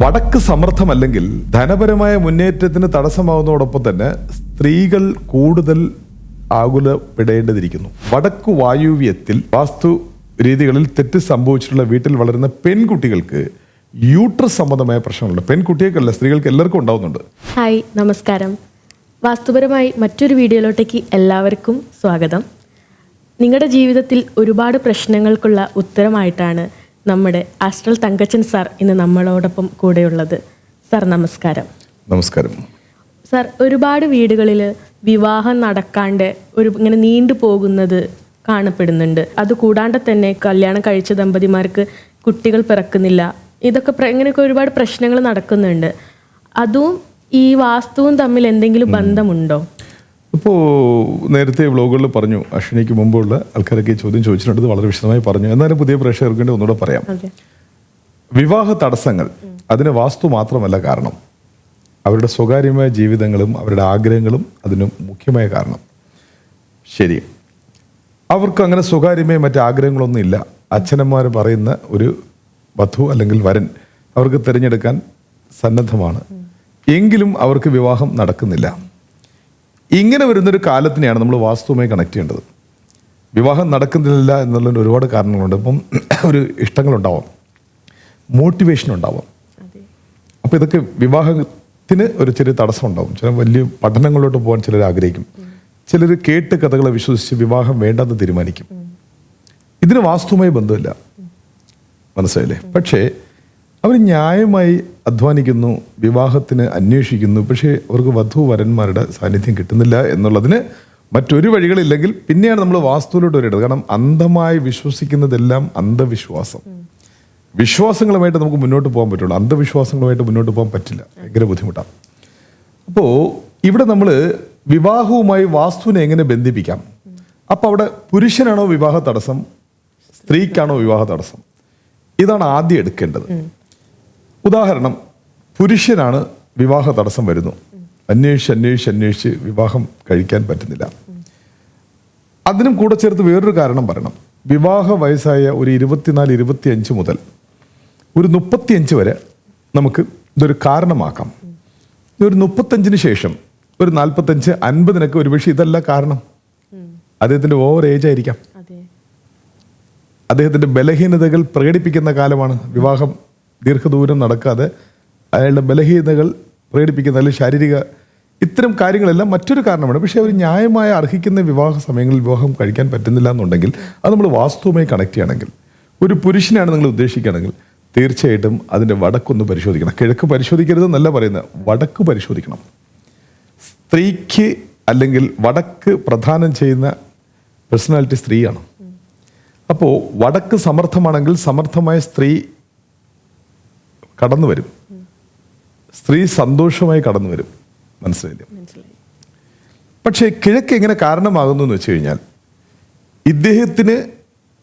വടക്ക് സമർത്ഥമല്ലെങ്കിൽ ധനപരമായ മുന്നേറ്റത്തിന് തടസ്സമാവുന്നതോടൊപ്പം തന്നെ സ്ത്രീകൾ കൂടുതൽ ആകുലപ്പെടേണ്ടതിരിക്കുന്നു. വടക്കു വായുവ്യത്തിൽ വാസ്തു രീതികളിൽ തെറ്റ് സംഭവിച്ചിട്ടുള്ള വീട്ടിൽ വളരുന്ന പെൺകുട്ടികൾക്ക് യൂട്രസ് സംബന്ധമായ പ്രശ്നങ്ങളുണ്ട്. പെൺകുട്ടികൾക്കല്ല, സ്ത്രീകൾക്ക് എല്ലാവർക്കും ഉണ്ടാവുന്നുണ്ട്. ഹായ്, നമസ്കാരം. വാസ്തുപരമായി മറ്റൊരു വീഡിയോയിലോട്ടേക്ക് എല്ലാവർക്കും സ്വാഗതം. നിങ്ങളുടെ ജീവിതത്തിൽ ഒരുപാട് പ്രശ്നങ്ങൾക്കുള്ള ഉത്തരമായിട്ടാണ് നമ്മുടെ ആസ്ട്രൽ തങ്കച്ചൻ സാർ ഇന്ന് നമ്മളോടൊപ്പം കൂടെയുള്ളത്. സാർ നമസ്കാരം. നമസ്കാരം സാർ, ഒരുപാട് വീടുകളിൽ വിവാഹം നടക്കാണ്ട് ഇങ്ങനെ നീണ്ടു പോകുന്നത് കാണപ്പെടുന്നുണ്ട്. അതുകൂടാണ്ട് തന്നെ കല്യാണം കഴിച്ച ദമ്പതിമാർക്ക് കുട്ടികൾ പിറക്കുന്നില്ല. ഇതൊക്കെ ഇങ്ങനെയൊക്കെ ഒരുപാട് പ്രശ്നങ്ങൾ നടക്കുന്നുണ്ട്. അതും ഈ വാസ്തുവും തമ്മിൽ എന്തെങ്കിലും ബന്ധമുണ്ടോ? ഇപ്പോൾ നേരത്തെ വ്ലോഗുകളിൽ പറഞ്ഞു, അശ്വിനിക്ക് മുമ്പുള്ള ആൾക്കാരൊക്കെ ഈ ചോദ്യം ചോദിച്ചിട്ടുണ്ട്, വളരെ വിശദമായി പറഞ്ഞു. എന്നാലും പുതിയ പ്രേക്ഷകർക്ക് വേണ്ടി ഒന്നുകൂടെ പറയാം. വിവാഹ തടസ്സങ്ങൾ അതിന് വാസ്തു മാത്രമല്ല കാരണം, അവരുടെ സ്വകാര്യമായ ജീവിതങ്ങളും അവരുടെ ആഗ്രഹങ്ങളും അതിന് മുഖ്യമായ കാരണം. ശരി, അവർക്ക് അങ്ങനെ സ്വകാര്യമായ മറ്റ് ആഗ്രഹങ്ങളൊന്നും ഇല്ല. അച്ഛനമ്മമാർ പറയുന്ന ഒരു വധു അല്ലെങ്കിൽ വരൻ അവർക്ക് തിരഞ്ഞെടുക്കാൻ സന്നദ്ധമാണ്, എങ്കിലും അവർക്ക് വിവാഹം നടക്കുന്നില്ല. ഇങ്ങനെ വരുന്നൊരു കാലത്തിനെയാണ് നമ്മൾ വാസ്തുവുമായി കണക്ട് ചെയ്യേണ്ടത്. വിവാഹം നടക്കുന്നില്ല എന്നുള്ളതിന് ഒരുപാട് കാരണങ്ങളുണ്ട്. ഇപ്പം ഒരു ഇഷ്ടങ്ങളുണ്ടാവാം, മോട്ടിവേഷൻ ഉണ്ടാവാം. അപ്പോൾ ഇതൊക്കെ വിവാഹത്തിന് ഒരു ചെറിയ തടസ്സം ഉണ്ടാവും. ചില വലിയ പഠനങ്ങളിലോട്ട് പോകാൻ ചിലർ ആഗ്രഹിക്കും. ചിലർ കേട്ട് കഥകളെ വിശ്വസിച്ച് വിവാഹം വേണ്ടെന്ന് തീരുമാനിക്കും. ഇതിന് വാസ്തുവുമായി ബന്ധമില്ല, മനസ്സിലായില്ലേ? പക്ഷേ അവർ ന്യായമായി അധ്വാനിക്കുന്നു, വിവാഹത്തിന് അന്വേഷിക്കുന്നു, പക്ഷേ അവർക്ക് വധുവരന്മാരുടെ സാന്നിധ്യം കിട്ടുന്നില്ല എന്നുള്ളതിന് മറ്റൊരു വഴികളില്ലെങ്കിൽ പിന്നെയാണ് നമ്മൾ വാസ്തുവിലോട്ട് വരേണ്ടത്. കാരണം അന്ധമായി വിശ്വസിക്കുന്നതെല്ലാം അന്ധവിശ്വാസം. വിശ്വാസങ്ങളുമായിട്ട് നമുക്ക് മുന്നോട്ട് പോകാൻ പറ്റുള്ളൂ, അന്ധവിശ്വാസങ്ങളുമായിട്ട് മുന്നോട്ട് പോകാൻ പറ്റില്ല, ഭയങ്കര ബുദ്ധിമുട്ടാണ്. അപ്പോൾ ഇവിടെ നമ്മൾ വിവാഹവുമായി വാസ്തുവിനെ എങ്ങനെ ബന്ധിപ്പിക്കാം? അപ്പോൾ അവിടെ പുരുഷനാണോ വിവാഹ തടസ്സം, സ്ത്രീക്കാണോ വിവാഹ തടസ്സം? ഇതാണ് ആദ്യം എടുക്കേണ്ടത്. ഉദാഹരണം, പുരുഷനാണ് വിവാഹ തടസ്സം വരുന്നു, അന്വേഷിച്ച് വിവാഹം കഴിക്കാൻ പറ്റുന്നില്ല. അതിനും കൂടെ ചേർത്ത് വേറൊരു കാരണം പറയണം. വിവാഹ വയസ്സായ ഒരു 24-25 മുതൽ ഒരു 35 വരെ നമുക്ക് ഇതൊരു കാരണമാക്കാം. ഒരു 35-ന് ശേഷം ഒരു 45-50-നൊക്കെ ഒരുപക്ഷെ ഇതല്ല കാരണം, അദ്ദേഹത്തിൻ്റെ ഓവർ ഏജ് ആയിരിക്കാം, അദ്ദേഹത്തിൻ്റെ ബലഹീനതകൾ പ്രകടിപ്പിക്കുന്ന കാലമാണ്. വിവാഹം ദീർഘദൂരം നടക്കാതെ അയാളുടെ ബലഹീനതകൾ പ്രകടിപ്പിക്കുന്ന, അല്ലെങ്കിൽ ശാരീരിക ഇത്തരം കാര്യങ്ങളെല്ലാം മറ്റൊരു കാരണമാണ്. പക്ഷേ അവർ ന്യായമായ അർഹിക്കുന്ന വിവാഹ സമയങ്ങളിൽ വിവാഹം കഴിക്കാൻ പറ്റുന്നില്ല എന്നുണ്ടെങ്കിൽ അത് നമ്മൾ വാസ്തുവുമായി കണക്ട് ചെയ്യണമെങ്കിൽ, ഒരു പുരുഷനാണ് നിങ്ങൾ ഉദ്ദേശിക്കുകയാണെങ്കിൽ തീർച്ചയായിട്ടും അതിൻ്റെ വടക്കൊന്ന് പരിശോധിക്കണം. കിഴക്ക് പരിശോധിക്കരുതെന്നല്ല പറയുന്നത്, വടക്ക് പരിശോധിക്കണം. സ്ത്രീക്ക് അല്ലെങ്കിൽ വടക്ക് പ്രധാനം ചെയ്യുന്ന പേഴ്സണാലിറ്റി സ്ത്രീയാണ്. അപ്പോൾ വടക്ക് സമർത്ഥമാണെങ്കിൽ സമർത്ഥമായ സ്ത്രീ കടന്നു വരും, സ്ത്രീ സന്തോഷമായി കടന്നു വരും. മനസ്സിലായില്ലേ? പക്ഷേ കിഴക്ക് എങ്ങനെ കാരണമാകുന്നു എന്ന് വെച്ച് കഴിഞ്ഞാൽ, ഇദ്ദേഹത്തിന്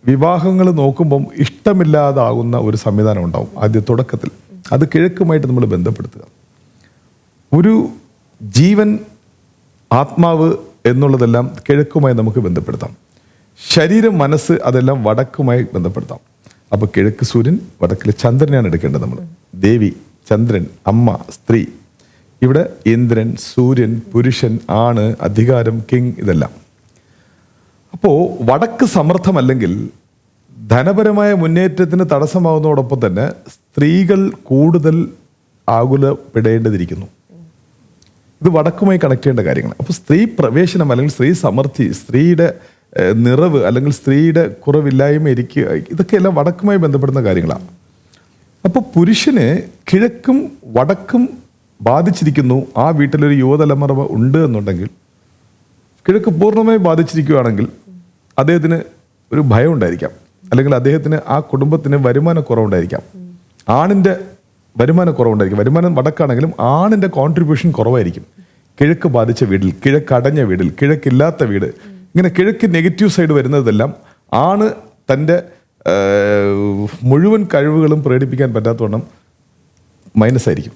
വിവാഹങ്ങൾ നോക്കുമ്പം ഇഷ്ടമില്ലാതാകുന്ന ഒരു സംവിധാനം ഉണ്ടാവും ആദ്യ തുടക്കത്തിൽ. അത് കിഴക്കുമായിട്ട് നമ്മൾ ബന്ധപ്പെടുത്തുക. ഒരു ജീവൻ, ആത്മാവ് എന്നുള്ളതെല്ലാം കിഴക്കുമായി നമുക്ക് ബന്ധപ്പെടുത്താം. ശരീരം, മനസ്സ്, അതെല്ലാം വടക്കുമായി ബന്ധപ്പെടുത്താം. അപ്പോൾ കിഴക്ക് സൂര്യൻ, വടക്കിൽ ചന്ദ്രനെയാണ് എടുക്കേണ്ടത് നമ്മൾ. ദേവി, ചന്ദ്രൻ, അമ്മ, സ്ത്രീ. ഇവിടെ ഇന്ദ്രൻ, സൂര്യൻ, പുരുഷൻ, ആണ്, അധികാരം, കിങ്, ഇതെല്ലാം. അപ്പോൾ വടക്ക് സമർത്ഥമല്ലെങ്കിൽ ധനപരമായ മുന്നേറ്റത്തിന് തടസ്സമാവുന്നതോടൊപ്പം തന്നെ സ്ത്രീകൾ കൂടുതൽ ആകുലപ്പെടേണ്ടതിരിക്കുന്നു. ഇത് വടക്കുമായി കണക്ട് ചെയ്യേണ്ട കാര്യങ്ങൾ. അപ്പോൾ സ്ത്രീ പ്രവേശനം അല്ലെങ്കിൽ സ്ത്രീ സമൃദ്ധി, സ്ത്രീയുടെ നിറവ് അല്ലെങ്കിൽ സ്ത്രീയുടെ കുറവില്ലായ്മ ഇരിക്കുക, ഇതൊക്കെ എല്ലാം വടക്കുമായി ബന്ധപ്പെടുന്ന കാര്യങ്ങളാണ്. അപ്പോൾ പുരുഷന് കിഴക്കും വടക്കും ബാധിച്ചിരിക്കുന്നു. ആ വീട്ടിലൊരു യുവതലമുറ ഉണ്ട് എന്നുണ്ടെങ്കിൽ, കിഴക്ക് പൂർണ്ണമായി ബാധിച്ചിരിക്കുകയാണെങ്കിൽ അദ്ദേഹത്തിന് ഒരു ഭയം ഉണ്ടായിരിക്കാം, അല്ലെങ്കിൽ അദ്ദേഹത്തിന് ആ കുടുംബത്തിന് വരുമാന കുറവുണ്ടായിരിക്കാം. ആണിൻ്റെ വരുമാന കുറവുണ്ടായിരിക്കും. വരുമാനം വടക്കാണെങ്കിലും ആണിൻ്റെ കോൺട്രിബ്യൂഷൻ കുറവായിരിക്കും. കിഴക്ക് ബാധിച്ച വീട്ടിൽ, കിഴക്കടഞ്ഞ വീട്ടിൽ, കിഴക്കില്ലാത്ത വീട്, ഇങ്ങനെ കിഴക്ക് നെഗറ്റീവ് സൈഡ് വരുന്നതെല്ലാം ആണ് തൻ്റെ മുഴുവൻ കഴിവുകളും പ്രകടിപ്പിക്കാൻ പറ്റാത്തവണ്ണം മൈനസ് ആയിരിക്കും.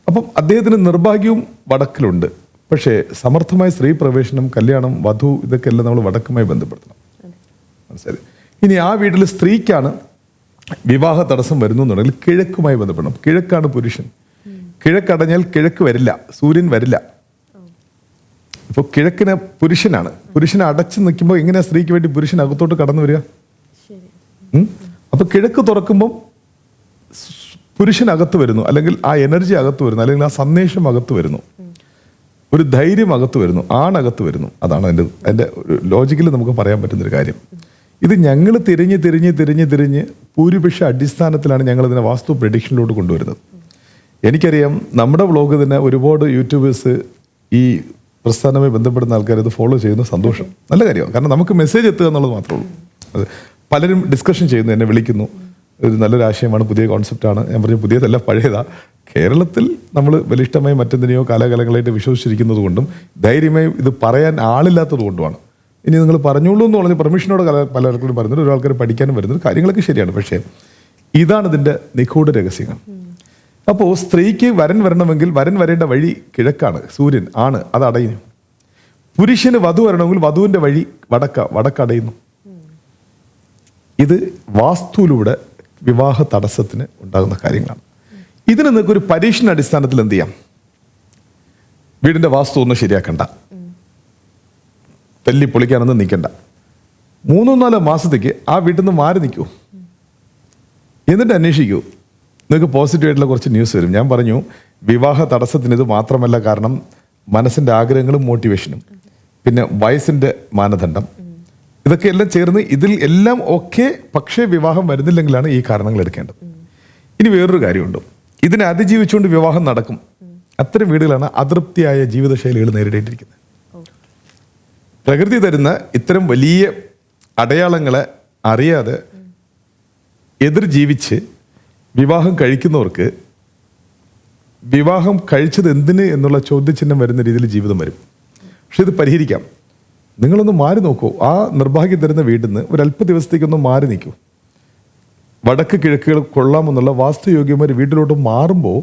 അപ്പം അദ്ദേഹത്തിന് നിർഭാഗ്യവും വടക്കിലുണ്ട്. പക്ഷേ സമർത്ഥമായ സ്ത്രീ പ്രവേശനം, കല്യാണം, വധു, ഇതൊക്കെ എല്ലാം നമ്മൾ വടക്കുമായി ബന്ധപ്പെടുത്തണം. മനസ്സിലായി? ഇനി ആ വീട്ടിൽ സ്ത്രീക്കാണ് വിവാഹ തടസ്സം വരുന്നു എന്നുണ്ടെങ്കിൽ കിഴക്കുമായി ബന്ധപ്പെടണം. കിഴക്കാണ് പുരുഷൻ. കിഴക്കടഞ്ഞാൽ കിഴക്ക് വരില്ല, സൂര്യൻ വരില്ല. ഇപ്പോൾ കിഴക്കിന് പുരുഷനാണ്. പുരുഷനെ അടച്ചു നിൽക്കുമ്പോൾ എങ്ങനെയാ സ്ത്രീക്ക് വേണ്ടി പുരുഷൻ അകത്തോട്ട് കടന്നു വരിക? അപ്പൊ കിഴക്ക് തുറക്കുമ്പോൾ പുരുഷൻ അകത്ത് വരുന്നു, അല്ലെങ്കിൽ ആ എനർജി അകത്ത് വരുന്നു, അല്ലെങ്കിൽ ആ സന്ദേശം അകത്ത് വരുന്നു, ഒരു ധൈര്യം അകത്ത് വരുന്നു, ആണകത്ത് വരുന്നു. അതാണ് എൻ്റെ ലോജിക്കിൽ നമുക്ക് പറയാൻ പറ്റുന്നൊരു കാര്യം. ഇത് ഞങ്ങൾ തിരിഞ്ഞ് ഭൂരിപക്ഷ അടിസ്ഥാനത്തിലാണ് ഞങ്ങൾ ഇതിനെ വാസ്തു പ്രഡിക്ഷനിലോട്ട് കൊണ്ടുവരുന്നത്. എനിക്കറിയാം നമ്മുടെ വ്ളോഗ് തന്നെ ഒരുപാട് യൂട്യൂബേഴ്സ് ഈ പ്രസ്ഥാനവുമായി ബന്ധപ്പെടുന്ന ആൾക്കാർ ഇത് ഫോളോ ചെയ്യുന്ന സന്തോഷം, നല്ല കാര്യമാണ്. കാരണം നമുക്ക് മെസ്സേജ് എത്തുക എന്നുള്ളത് മാത്രമേ ഉള്ളൂ. അത് പലരും ഡിസ്കഷൻ ചെയ്യുന്നു, എന്നെ വിളിക്കുന്നു, ഒരു നല്ലൊരു ആശയമാണ്, പുതിയ കോൺസെപ്റ്റാണ്. ഞാൻ പറഞ്ഞു പുതിയതല്ല, പഴയതാ. കേരളത്തിൽ നമ്മൾ ബലിഷ്ഠമായി മറ്റെന്തിനെയോ കാലാകാലങ്ങളായിട്ട് വിശ്വസിച്ചിരിക്കുന്നത് കൊണ്ടും ധൈര്യമായി ഇത് പറയാൻ ആളില്ലാത്തത് കൊണ്ടുമാണ്. ഇനി നിങ്ങൾ പറഞ്ഞോളൂ എന്ന് പറഞ്ഞ് പെർമിഷനോട് പലർക്കും പറയുന്നത്, ഒരാൾക്കാർ പഠിക്കാനും വരുന്നത് കാര്യങ്ങളൊക്കെ ശരിയാണ്. പക്ഷേ ഇതാണ് ഇതിൻ്റെ നിഗൂഢ രഹസ്യങ്ങൾ. അപ്പോൾ സ്ത്രീക്ക് വരൻ വരണമെങ്കിൽ വരൻ വരേണ്ട വഴി കിഴക്കാണ്, സൂര്യൻ ആണ്, അത് അടയുന്നു. പുരുഷന് വധു വരണമെങ്കിൽ വധുവിൻ്റെ വഴി വടക്കടയുന്നു. ഇത് വാസ്തുവിലൂടെ വിവാഹ തടസ്സത്തിന് ഉണ്ടാകുന്ന കാര്യങ്ങളാണ്. ഇതിന് നിങ്ങൾക്ക് ഒരു പരീക്ഷണ അടിസ്ഥാനത്തിൽ എന്ത് ചെയ്യാം? വീടിൻ്റെ വാസ്തു ഒന്നും ശരിയാക്കണ്ട, തല്ലി പൊളിക്കാനൊന്നും നിൽക്കണ്ട. 3-4 മാസത്തേക്ക് ആ വീട്ടിൽ നിന്ന് മാറി നിൽക്കൂ, എന്നിട്ട് അന്വേഷിക്കൂ. നിങ്ങൾക്ക് പോസിറ്റീവായിട്ടുള്ള കുറച്ച് ന്യൂസ് വരും. ഞാൻ പറഞ്ഞു വിവാഹ തടസ്സത്തിന് ഇത് മാത്രമല്ല കാരണം, മനസ്സിൻ്റെ ആഗ്രഹങ്ങളും മോട്ടിവേഷനും, പിന്നെ വയസ്സിൻ്റെ മാനദണ്ഡം, ഇതൊക്കെ എല്ലാം ചേർന്ന് ഇതിൽ എല്ലാം ഓക്കെ. പക്ഷേ വിവാഹം വരുന്നില്ലെങ്കിലാണ് ഈ കാരണങ്ങൾ എടുക്കേണ്ടത്. ഇനി വേറൊരു കാര്യമുണ്ട്, ഇതിനെ അതിജീവിച്ചുകൊണ്ട് വിവാഹം നടക്കും. അത്തരം വീടുകളാണ് അതൃപ്തിയായ ജീവിതശൈലികൾ നേരിടേണ്ടിയിരിക്കുന്നത്. പ്രകൃതി തരുന്ന ഇത്തരം വലിയ അടയാളങ്ങളെ അറിയാതെ എതിർ ജീവിച്ച് വിവാഹം കഴിക്കുന്നവർക്ക് വിവാഹം കഴിച്ചത് എന്തിന് എന്നുള്ള ചോദ്യചിഹ്നം വരുന്ന രീതിയിൽ ജീവിതം വരും. പക്ഷെ ഇത് പരിഹരിക്കാം. നിങ്ങളൊന്ന് മാറി നോക്കൂ. ആ നിർഭാഗ്യം തരുന്ന വീട്ടിൽ നിന്ന് ഒരല്പ ദിവസത്തേക്കൊന്ന് മാറി നിൽക്കൂ. വടക്ക് കിഴക്കുകൾ കൊള്ളാമെന്നുള്ള വാസ്തുയോഗ്യമായ വീട്ടിലോട്ട് മാറുമ്പോൾ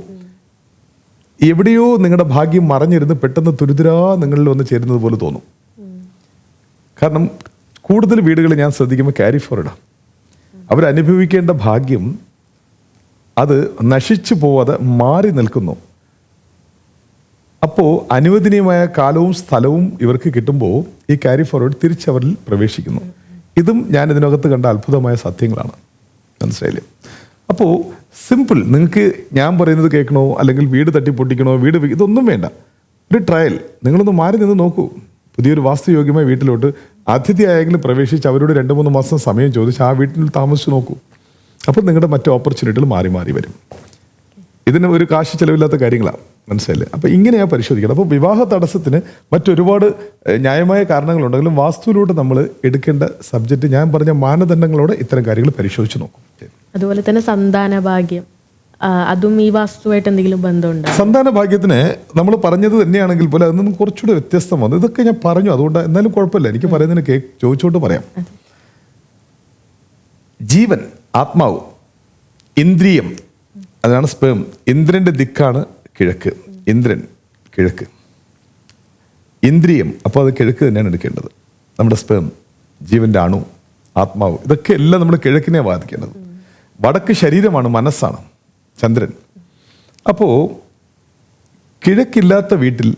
എവിടെയോ നിങ്ങളുടെ ഭാഗ്യം മറഞ്ഞിരുന്ന് പെട്ടെന്ന് തുരിതുരാ നിങ്ങളിൽ വന്ന് ചേരുന്നത് പോലെ തോന്നും. കാരണം കൂടുതൽ വീടുകൾ ഞാൻ ശ്രദ്ധിക്കുമ്പോൾ ക്യാരി ഫോർവേഡാണ്. അവരനുഭവിക്കേണ്ട ഭാഗ്യം അത് നശിച്ചു പോവാതെ മാറി നിൽക്കുന്നു. അപ്പോൾ അനുവദനീയമായ കാലവും സ്ഥലവും ഇവർക്ക് കിട്ടുമ്പോൾ ഈ ക്യാരി ഫോർവേഡ് തിരിച്ചവരിൽ പ്രവേശിക്കുന്നു. ഇതും ഞാൻ ഇതിനകത്ത് കണ്ട അത്ഭുതമായ സത്യങ്ങളാണ്. മനസ്സിലായില്ലേ? അപ്പോൾ സിമ്പിൾ. നിങ്ങൾക്ക് ഞാൻ പറയുന്നത് കേൾക്കണോ, അല്ലെങ്കിൽ വീട് തട്ടിപ്പൊട്ടിക്കണോ, ഇതൊന്നും വേണ്ട. ഒരു ട്രയൽ. നിങ്ങളൊന്ന് മാറി നിന്ന് നോക്കൂ. പുതിയൊരു വാസ്തുയോഗ്യമായ വീട്ടിലോട്ട് അതിഥിയായെങ്കിലും പ്രവേശിച്ച് അവരോട് 2-3 മാസം സമയം ചോദിച്ച് ആ വീട്ടിൽ താമസിച്ച് നോക്കൂ. അപ്പോൾ നിങ്ങളുടെ മറ്റു ഓപ്പർച്യൂണിറ്റികൾ മാറി മാറി വരും. ഇതിന് ഒരു കാശ് ചിലവില്ലാത്ത കാര്യങ്ങളാണ്. മനസ്സിലായില്ലേ? അപ്പോൾ ഇങ്ങനെയാണ് പരിശോധിക്കണം. അപ്പോൾ വിവാഹ തടസ്സത്തിന് മറ്റൊരുപാട് ന്യായമായ കാരണങ്ങളുണ്ടെങ്കിലും വാസ്തുവിലൂടെ നമ്മൾ എടുക്കേണ്ട സബ്ജക്റ്റ് ഞാൻ പറഞ്ഞ മാനദണ്ഡങ്ങളോടെ ഇത്തരം കാര്യങ്ങൾ പരിശോധിച്ച് നോക്കും. അതുപോലെ തന്നെ സന്താന ഭാഗ്യം, അതും ഈ വാസ്തുവായിട്ട് എന്തെങ്കിലും ബന്ധമുണ്ടോ? സന്താന ഭാഗ്യത്തിന് നമ്മൾ പറഞ്ഞത് തന്നെയാണെങ്കിൽ പോലും അതിൽ നിന്നും കുറച്ചുകൂടെ വ്യത്യസ്തമാണ്. ഇതൊക്കെ ഞാൻ പറഞ്ഞു, അതുകൊണ്ട് എന്നാലും കുഴപ്പമില്ല. എനിക്ക് പറയുന്നതിന് ചോദിച്ചോണ്ട് പറയാം. ജീവൻ, ആത്മാവ്, ഇന്ദ്രിയം, അതാണ് സ്പേം. ഇന്ദ്രന്റെ ദിക്കാണ് കിഴക്ക്. ഇന്ദ്രൻ കിഴക്ക്, ഇന്ദ്രിയം. അപ്പോൾ അത് കിഴക്ക് തന്നെയാണ് എടുക്കേണ്ടത്. നമ്മുടെ സ്പേം, ജീവന്റെ അണു, ആത്മാവ്, ഇതൊക്കെ എല്ലാം നമ്മൾ കിഴക്കിനെ ബാധിക്കേണ്ടത്. വടക്ക് ശരീരമാണ്, മനസ്സാണ്, ചന്ദ്രൻ. അപ്പോൾ കിഴക്കില്ലാത്ത വീട്ടിൽ,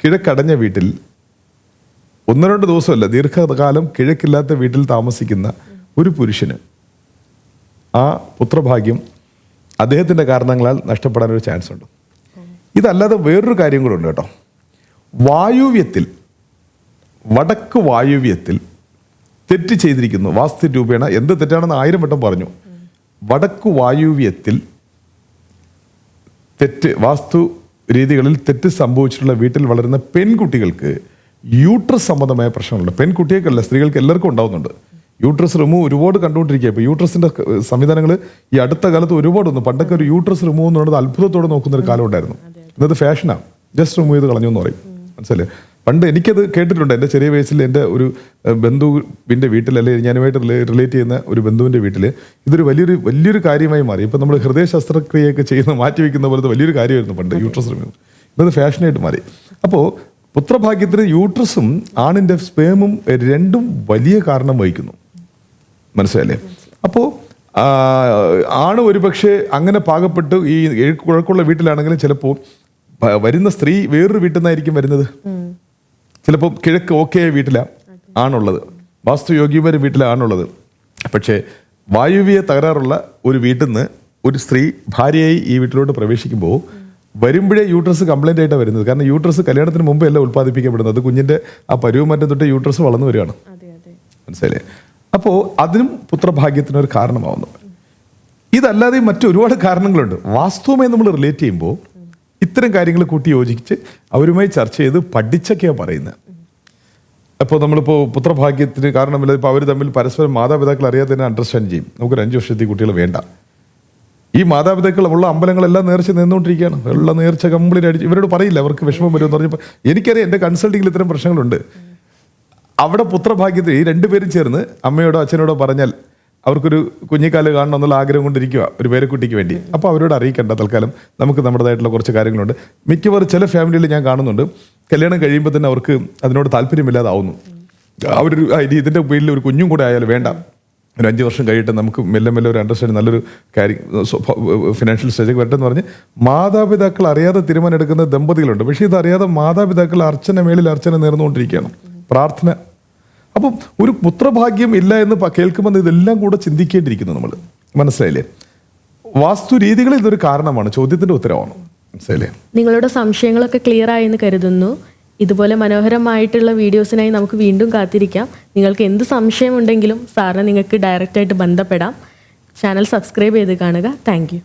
കിഴക്കടഞ്ഞ വീട്ടിൽ 1-2 ദിവസമല്ല, ദീർഘകാലം കിഴക്കില്ലാത്ത വീട്ടിൽ താമസിക്കുന്ന ഒരു പുരുഷന് ആ പുത്രഭാഗ്യം അദ്ദേഹത്തിൻ്റെ കാരണങ്ങളാൽ നഷ്ടപ്പെടാനൊരു ചാൻസ് ഉണ്ട്. ഇതല്ലാതെ വേറൊരു കാര്യം കൂടെ ഉണ്ട് കേട്ടോ. വായുവ്യത്തിൽ, വടക്ക് വായുവ്യത്തിൽ തെറ്റ് ചെയ്തിരിക്കുന്നു. വാസ്തു രൂപേണ എന്ത് തെറ്റാണെന്ന് 1000 വട്ടം പറഞ്ഞു. വടക്ക് വായുവ്യത്തിൽ തെറ്റ്, വാസ്തു രീതികളിൽ തെറ്റ് സംഭവിച്ചിട്ടുള്ള വീട്ടിൽ വളരുന്ന പെൺകുട്ടികൾക്ക് യൂട്രസ് സംബന്ധമായ പ്രശ്നങ്ങളുണ്ട്. പെൺകുട്ടികൾക്കല്ല, സ്ത്രീകൾക്ക് എല്ലാവർക്കും ഉണ്ടാവുന്നുണ്ട്. യൂട്രസ് റിമൂവ് ഒരുപാട് കണ്ടുകൊണ്ടിരിക്കുക. ഇപ്പോൾ യൂട്രസിൻ്റെ സംവിധാനങ്ങൾ ഈ അടുത്ത കാലത്ത് ഒരുപാട് വന്നു. പണ്ടൊക്കെ ഒരു യൂട്രസ് റിമൂവ് എന്ന് പറയുന്നത് അത്ഭുതത്തോടെ നോക്കുന്ന ഒരു കാലം ഉണ്ടായിരുന്നു. ഇന്നത് ഫാഷനാണ്, ജസ്റ്റ് റിമൂവ് ചെയ്ത് കളഞ്ഞു എന്ന് പറയും. മനസ്സിലായി? പണ്ട് എനിക്കത് കേട്ടിട്ടുണ്ട്. എൻ്റെ ചെറിയ വയസ്സിൽ എൻ്റെ ഒരു ബന്ധുവിൻ്റെ വീട്ടിൽ, അല്ലെങ്കിൽ ഞാനുമായിട്ട് റിലേറ്റ് ചെയ്യുന്ന ഒരു ബന്ധുവിൻ്റെ വീട്ടിൽ ഇതൊരു വലിയൊരു കാര്യമായി മാറി. ഇപ്പം നമ്മൾ ഹൃദയ ശസ്ത്രക്രിയയൊക്കെ ചെയ്യുന്ന മാറ്റിവെക്കുന്ന പോലത്തെ വലിയൊരു കാര്യമായിരുന്നു പണ്ട് യൂട്രസ് റിമൂവ്. ഇന്നത് ഫാഷനായിട്ട് മാറി. അപ്പോൾ പുത്രഭാഗ്യത്തിന് യൂട്രസും ആണിൻ്റെ സ്പേമും രണ്ടും വലിയ കാരണം വഹിക്കുന്നു. മനസ്സിലല്ലേ? അപ്പോൾ ആണ് ഒരുപക്ഷെ അങ്ങനെ പാകപ്പെട്ട് ഈ കുഴക്കമുള്ള വീട്ടിലാണെങ്കിലും ചിലപ്പോൾ വരുന്ന സ്ത്രീ വേറൊരു വീട്ടിൽ നിന്നായിരിക്കും വരുന്നത്. ചിലപ്പോൾ കിഴക്ക് ഓക്കെ വീട്ടിലാണ് ആണുള്ളത്, വാസ്തുയോഗ്യമായ വീട്ടിലാണുള്ളത്. പക്ഷേ വായുവ്യ തകരാറുള്ള ഒരു വീട്ടിൽ നിന്ന് ഒരു സ്ത്രീ ഭാര്യയായി ഈ വീട്ടിലോട്ട് പ്രവേശിക്കുമ്പോൾ വരുമ്പോഴേ യൂട്രസ് കംപ്ലൈൻ്റ് ആയിട്ടാണ് വരുന്നത്. കാരണം യൂട്രസ് കല്യാണത്തിന് മുമ്പേ അല്ല ഉൽപ്പാദിപ്പിക്കപ്പെടുന്നത്. കുഞ്ഞിൻ്റെ ആ പരുവമാറ്റം തൊട്ട് യൂട്രസ് വളർന്നു വരികയാണ്. മനസ്സിലായില്ലേ? അപ്പോൾ അതിനും പുത്രഭാഗ്യത്തിനൊരു കാരണമാവുന്നു. ഇതല്ലാതെ മറ്റൊരുപാട് കാരണങ്ങളുണ്ട്. വാസ്തുവുമായി നമ്മൾ റിലേറ്റ് ചെയ്യുമ്പോൾ ഇത്തരം കാര്യങ്ങൾ കൂട്ടി യോജിച്ച് അവരുമായി ചർച്ച ചെയ്ത് പഠിച്ചൊക്കെയാണ് പറയുന്നത്. അപ്പോൾ നമ്മളിപ്പോൾ പുത്രഭാഗ്യത്തിന് കാരണമില്ല, ഇപ്പോൾ അവർ തമ്മിൽ പരസ്പരം മാതാപിതാക്കൾ അറിയാതെ തന്നെ അണ്ടർസ്റ്റാൻഡ് ചെയ്യും. നമുക്കൊരു 5 വർഷത്തിൽ കുട്ടികൾ വേണ്ട. ഈ മാതാപിതാക്കളുള്ള അമ്പലങ്ങളെല്ലാം നേർച്ച നിന്നുകൊണ്ടിരിക്കുകയാണ്. ഉള്ള നേർച്ച കംപ്ലീറ്റ് അടിച്ച് ഇവരോട് പറയില്ല, അവർക്ക് വിഷമം വരുമെന്ന് പറഞ്ഞപ്പോൾ എനിക്കറിയാം, എൻ്റെ കൺസൾട്ടിങ്ങിൽ ഇത്തരം പ്രശ്നങ്ങളുണ്ട്. അവിടെ പുത്രഭാഗ്യത്തിൽ ഈ രണ്ടുപേരും ചേർന്ന് അമ്മയോടോ അച്ഛനോടോ പറഞ്ഞാൽ അവർക്കൊരു കുഞ്ഞിക്കാല് കാണണം എന്നുള്ള ആഗ്രഹം കൊണ്ടിരിക്കുക ഒരു പേരക്കുട്ടിക്ക് വേണ്ടി. അപ്പോൾ അവരോട് അറിയിക്കേണ്ട, തൽക്കാലം നമുക്ക് നമ്മുടേതായിട്ടുള്ള കുറച്ച് കാര്യങ്ങളുണ്ട്. മിക്കവാറും ചില ഫാമിലിയിൽ ഞാൻ കാണുന്നുണ്ട്, കല്യാണം കഴിയുമ്പോൾ തന്നെ അവർക്ക് അതിനോട് താല്പര്യമില്ലാതാവുന്നു. അവരൊരു ഇതിൻ്റെ പേരിൽ ഒരു കുഞ്ഞും കൂടെ ആയാലും വേണ്ട, ഒരു 5 വർഷം കഴിയിട്ട് നമുക്ക് മെല്ലെ മെല്ലെ ഒരു അണ്ടർസ്റ്റാൻഡിങ് നല്ലൊരു കാര്യം ഫിനാൻഷ്യൽ സ്റ്റേജൊക്കെ വരട്ടെന്ന് പറഞ്ഞ് മാതാപിതാക്കൾ അറിയാതെ തീരുമാനം എടുക്കുന്ന ദമ്പതികളുണ്ട്. പക്ഷേ ഇതറിയാതെ മാതാപിതാക്കൾ അർച്ചന മേളിൽ അർച്ചന നേർന്നുകൊണ്ടിരിക്കുകയാണ്, പ്രാർത്ഥന. അപ്പം ഒരു പുത്രഭാഗ്യം ഇല്ല എന്ന് കേൾക്കുമ്പോൾ ഇതെല്ലാം കൂടെ ചിന്തിക്കേണ്ടിയിരിക്കുന്നു നമ്മൾ. മനസ്സിലായില്ലേ? വാസ്തു രീതികൾ ഇതൊരു കാരണമാണ്, ചോദ്യത്തിന്റെ ഉത്തരവാണ്. മനസ്സിലായില്ലേ? നിങ്ങളുടെ സംശയങ്ങളൊക്കെ ക്ലിയർ ആയെന്ന് കരുതുന്നു. ഇതുപോലെ മനോഹരമായിട്ടുള്ള വീഡിയോസിനായി നമുക്ക് വീണ്ടും കാത്തിരിക്കാം. നിങ്ങൾക്ക് എന്ത് സംശയമുണ്ടെങ്കിലും സാറിനെ നിങ്ങൾക്ക് ഡയറക്റ്റായിട്ട് ബന്ധപ്പെടാം. ചാനൽ സബ്സ്ക്രൈബ് ചെയ്ത് കാണുക. Thank you.